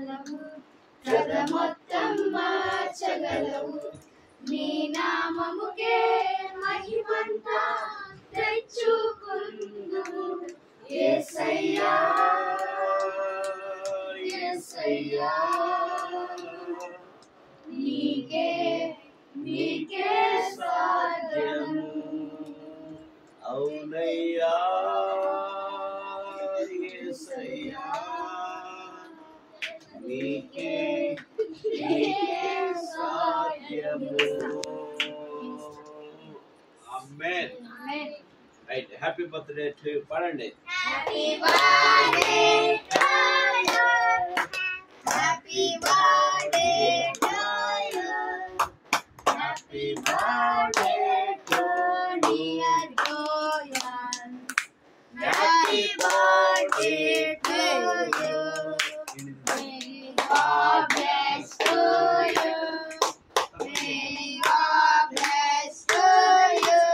చేయగలవు, కథ మొత్తం మార్చగలవు. నీ నామముకే మహిమంతా తెచ్చుకుందుము. యేసయ్యా యేసయ్యా, నీకే నీకే సాధ్యము. అవునయ్యా యేసయ్యా, నీకే నీకే సాధ్యము. ఆమేన్. Right, happy birthday to you. పాడండి. Happy birthday to you, happy birthday to you, happy birthday to dear Joyan, happy birthday to you. May God bless to you, may God bless to you,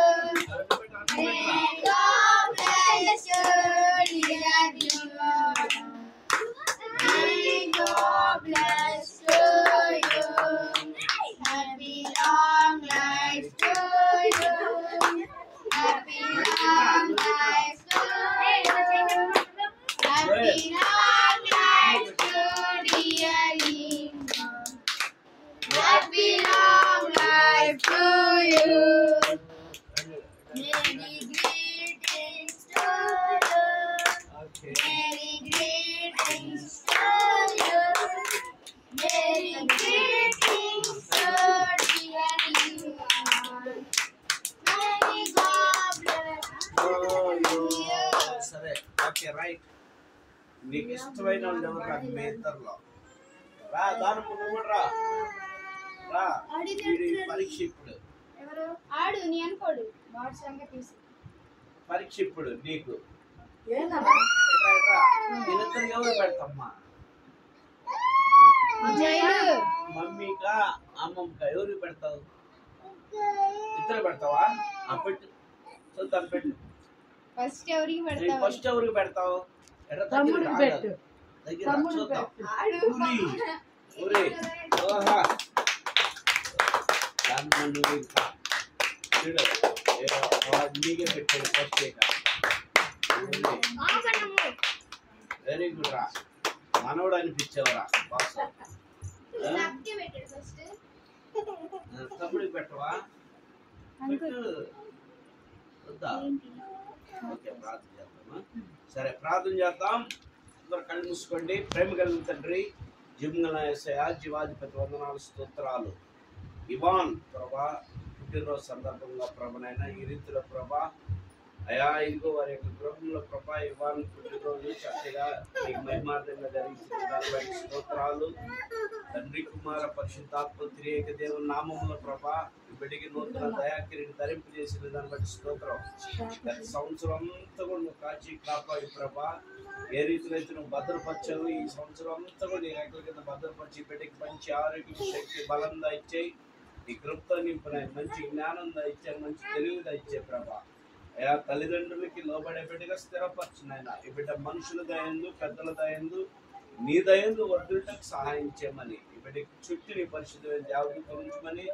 may God bless you, dear John. May God bless to you, happy long life to you, happy long life to you, happy long life to dear Lincoln, happy long life to you. Many greetings to you, many greetings to you, many greetings to dear Lincoln. May God bless you. సరే, okay, right. నీకు ఇష్టమైన వాళ్ళు ఎవరు రా మీ ఇద్దరులో? రా, దానికి నువ్వు కూడా రా. రా, వీడి పరీక్ష ఇప్పుడు. ఎవరు ఆడు నీ అనుకోడు వాడి సంగతి పరీక్ష ఇప్పుడు నీకు. ఏందమ్మా? ఇట్రా, ఇట్రా. వీళ్ళిద్దరికి ఎవరు పెడతామ్మా? జైలు మమ్మీకా అమ్మమ్మకా ఎవరికి పెడతావు? ఇద్దరు పెడతావా? పెట్టు, చూద్దాం, పెట్టు. ఫస్ట్ ఎవరికి నీకు పెడతావు? ఫస్ట్ ఎవరికి పెడతావు? ఎట్రా, తమ్ముడికి పెట్టు. దగ్గర తమ్ముడికి చూద్దాం. పెట్టు. ఆడు ఊరి, ఊరి. ఓహా, దాంట్లో నువ్వు ఇంకా చూడు, వాడు నీకే పెట్టాడు ఫస్ట్. వెరీ గుడ్ రా, మనోడు అనిపించావురా బాస్. నాకే పెట్టాడు ఫస్ట్. తమ్ముడికి పెట్టవా? పెట్టు. వద్దా? ఓకే, ప్రార్థన చేద్దామా? సరే, ప్రార్థన చేద్దాం. అందరూ కళ్ళు మూసుకోండి. ప్రేమ కలిగిన తండ్రి, జీవంగల యేసయ్యా, జీవాధిపతి, వందనాలు, స్తోత్రాలు. ఇవాన్ ప్రభా పుట్టినరోజు సందర్భంగా ప్రభనైనా ఈ రీతిలో ప్రభా అయా ఇదిగో వారి యొక్క గృహంలో ప్రభా ఇవాన్ పుట్టినరోజు చక్కగా నీకు మహిమార్థంగా జరిగించిన దాన్ని బట్టి స్తోత్రాలు. తండ్రి, కుమార, పరిశుద్ధాత్మ త్రియేక దేవుని నామములో ప్రభా ఈ బిడ్డకి నూతన దయాకిరిని ధరింపు చేసిన దాన్ని బట్టి స్తోత్రం. గత సంవత్సరం అంతా కూడా నువ్వు కాచి కాపాడి ప్రభా ఏ రీతిలో అయితే నువ్వు భద్రపరిచావు, ఈ సంవత్సరం అంతా కూడా నీ రెక్కల కింద భద్రపరిచి బిడ్డకి మంచి ఆరోగ్యం, శక్తి, బలంగా ఇచ్చేయి. నీ కృపతో నింపునాయి, మంచి జ్ఞానంగా ఇచ్చాయి, మంచి తెలివిగా ఇచ్చే ప్రభా అయా తల్లిదండ్రులకి లోబడే బిడ్డగా స్థిరపరచునైనా ఈ బిడ్డ మనుషుల దయందు, పెద్దల దయందు, నీ దయందు వర్ధులకు సహాయం చేయమని ఈ బిడ్డకి చుట్టూ నీ పరిశుద్ధమైన జాగ్రత్త ఉంచమని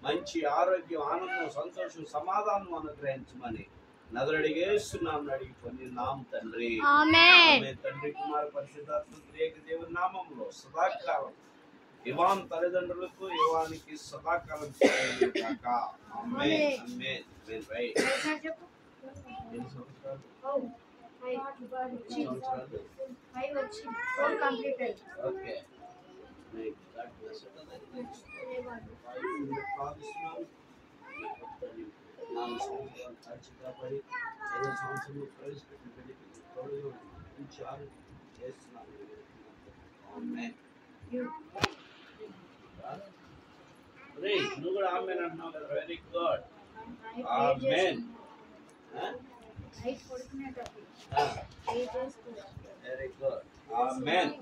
మంచి ఆరోగ్యం, ఆనందం, సంతోషం, సమాధానం అనుగ్రహించమని నదులడిగే యేసునామమున అడిగి పొందినాం తండ్రి. ఆమేన్. తండ్రి, కుమార, పరిశుద్ధాత్మ త్రియేక దేవుని నామములో సదాకాలం ఇవాన్ తల్లిదండ్రులకు ఇవానికి సదాకాలం చేయగాక. ఆమేన్. ఆమేన్. రైట్. ఎన్ని సంవత్సరాలు? ఓకే. God bless you. ప్రార్థిస్తున్నాం. నాలుగు సంవత్సరాలు ఖచ్చితంగా ఏదో సంవత్సరంలో ప్రవేశపెట్టిన బిడ్డకి తోడుగా మంచి ఆరోగ్యం చేస్తున్నాను. ఆమేన్. రే, నువ్వు కూడా ఆమేన్ అంటున్నావు కదా. Very good. ఆమేన్. Very good. ఆమేన్.